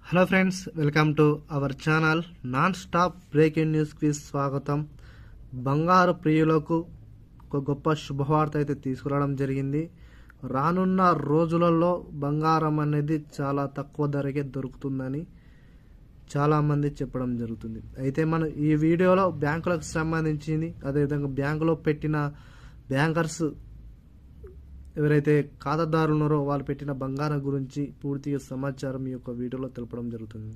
Hello friends, welcome to our channel non stop breaking న్యూస్కి స్వాగతం. బంగారు ప్రియులకు ఒక గొప్ప శుభవార్త అయితే తీసుకురావడం జరిగింది. రానున్న రోజులలో బంగారం అనేది చాలా తక్కువ ధరకే దొరుకుతుందని చాలామంది చెప్పడం జరుగుతుంది. అయితే మనం ఈ వీడియోలో బ్యాంకులకు సంబంధించింది, అదేవిధంగా బ్యాంకులో పెట్టిన బ్యాంకర్స్ ఎవరైతే ఖాతాదారులు ఉన్నారో వాళ్ళు పెట్టిన బంగారం గురించి పూర్తిగా సమాచారం ఈ యొక్క వీడియోలో తెలపడం జరుగుతుంది.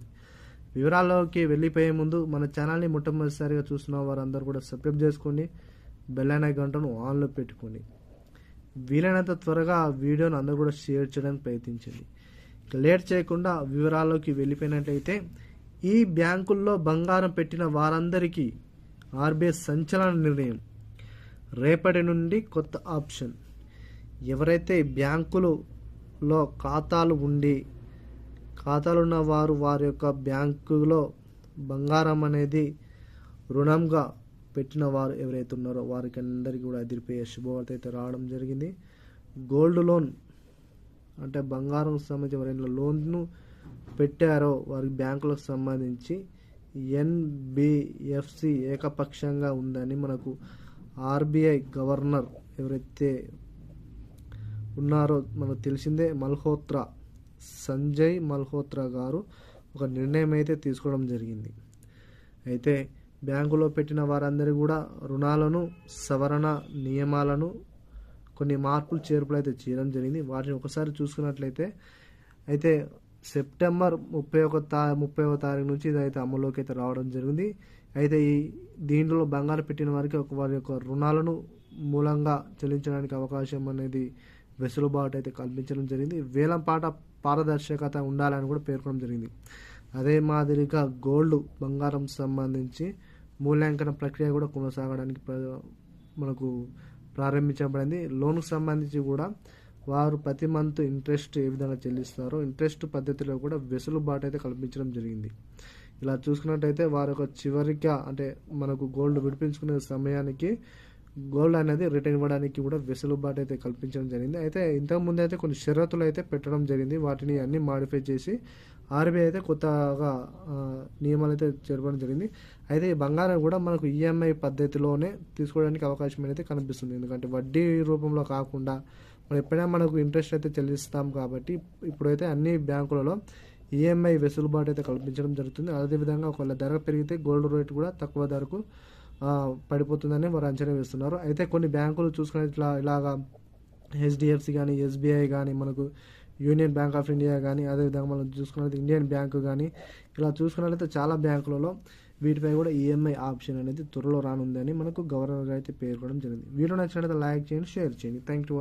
వివరాల్లోకి వెళ్ళిపోయే ముందు మన ఛానల్ని మొట్టమొదటిసారిగా చూస్తున్న వారందరూ కూడా సబ్స్క్రైబ్ చేసుకోండి, బెల్ ఐకాన్ గంటను ఆన్లో పెట్టుకోండి. వీలైనంత త్వరగా ఆ వీడియోను అందరూ కూడా షేర్ చేయడానికి ప్రయత్నించండి. లేట్ చేయకుండా వివరాల్లోకి వెళ్ళిపోయినట్లయితే, ఈ బ్యాంకుల్లో బంగారం పెట్టిన వారందరికీ ఆర్బీఐ సంచలన నిర్ణయం. రేపటి నుండి కొత్త ఆప్షన్. ఎవరైతే బ్యాంకులలో ఖాతాలున్న వారు వారి యొక్క బ్యాంకులో బంగారం అనేది రుణంగా పెట్టిన వారు ఎవరైతే ఉన్నారో వారికి అందరికీ కూడా ఎదిరిపోయే శుభవార్త అయితే రావడం జరిగింది. గోల్డ్ లోన్ అంటే బంగారం సంబంధించి ఎవరైనా లోన్ను పెట్టారో వారికి బ్యాంకులకు సంబంధించి ఎన్బిఎఫ్సి ఏకపక్షంగా ఉందని మనకు ఆర్బీఐ గవర్నర్ ఎవరైతే ఉన్నారో మనకు తెలిసిందే, సంజయ్ మల్హోత్రా గారు ఒక నిర్ణయం అయితే తీసుకోవడం జరిగింది. అయితే బ్యాంకులో పెట్టిన వారందరూ కూడా రుణాలను సవరణ నియమాలను కొన్ని మార్పులు చేర్పులు అయితే చేయడం జరిగింది. వాటిని ఒకసారి చూసుకున్నట్లయితే అయితే సెప్టెంబర్ 30వ తారీఖు నుంచి ఇదైతే అమల్లోకి అయితే రావడం జరిగింది. అయితే దీంట్లో బంగారం పెట్టిన వారికి వారి యొక్క రుణాలను మూలంగా చెల్లించడానికి అవకాశం అనేది వెసులుబాటు అయితే కల్పించడం జరిగింది. వేలంపాట పారదర్శకత ఉండాలని కూడా పేర్కొనడం జరిగింది. అదే మాదిరిగా గోల్డ్ బంగారం సంబంధించి మూల్యాంకన ప్రక్రియ కూడా కొనసాగడానికి మనకు ప్రారంభించబడింది. లోన్కు సంబంధించి కూడా వారు ప్రతి మంత్ ఇంట్రెస్ట్ ఏ విధంగా చెల్లిస్తారో ఇంట్రెస్ట్ పద్ధతిలో కూడా వెసులుబాటు అయితే కల్పించడం జరిగింది. ఇలా చూసుకున్నట్టయితే వారి యొక్క చివరిగా అంటే మనకు గోల్డ్ విడిపించుకునే సమయానికి గోల్డ్ అనేది రిటర్న్ ఇవ్వడానికి కూడా వెసులుబాటు అయితే కల్పించడం జరిగింది. అయితే ఇంతకుముందు అయితే కొన్ని షరతులు అయితే పెట్టడం జరిగింది. వాటిని అన్ని మాడిఫై చేసి ఆర్బీఐ అయితే కొత్తగా నియమాలు అయితే చేర్పడం జరిగింది. అయితే ఈ బంగారం కూడా మనకు ఈఎంఐ పద్ధతిలోనే తీసుకోవడానికి అవకాశం అయితే కనిపిస్తుంది. ఎందుకంటే వడ్డీ రూపంలో కాకుండా మనం ఎప్పుడైనా మనకు ఇంట్రెస్ట్ అయితే చెల్లిస్తాం కాబట్టి ఇప్పుడైతే అన్ని బ్యాంకులలో ఈఎంఐ వెసులుబాటు అయితే కల్పించడం జరుగుతుంది. అదేవిధంగా ఒకవేళ ధర పెరిగితే గోల్డ్ రేట్ కూడా తక్కువ ధరకు పడిపోతుందని వారు అంచనా వేస్తున్నారు. అయితే కొన్ని బ్యాంకులు చూసుకునే ఇలాగా హెచ్డిఎఫ్సి కానీ, ఎస్బీఐ కానీ, మనకు యూనియన్ బ్యాంక్ ఆఫ్ ఇండియా కానీ, అదేవిధంగా మనం చూసుకున్నట్లయితే ఇండియన్ బ్యాంకు కానీ, ఇలా చూసుకున్నట్లయితే చాలా బ్యాంకులలో వీటిపై కూడా ఈఎంఐ ఆప్షన్ అనేది త్వరలో రానుందని మనకు గవర్నర్ అయితే పేర్కొనడం జరిగింది. వీడియో నచ్చినట్లయితే లైక్ చేయండి, షేర్ చేయండి. Thank you.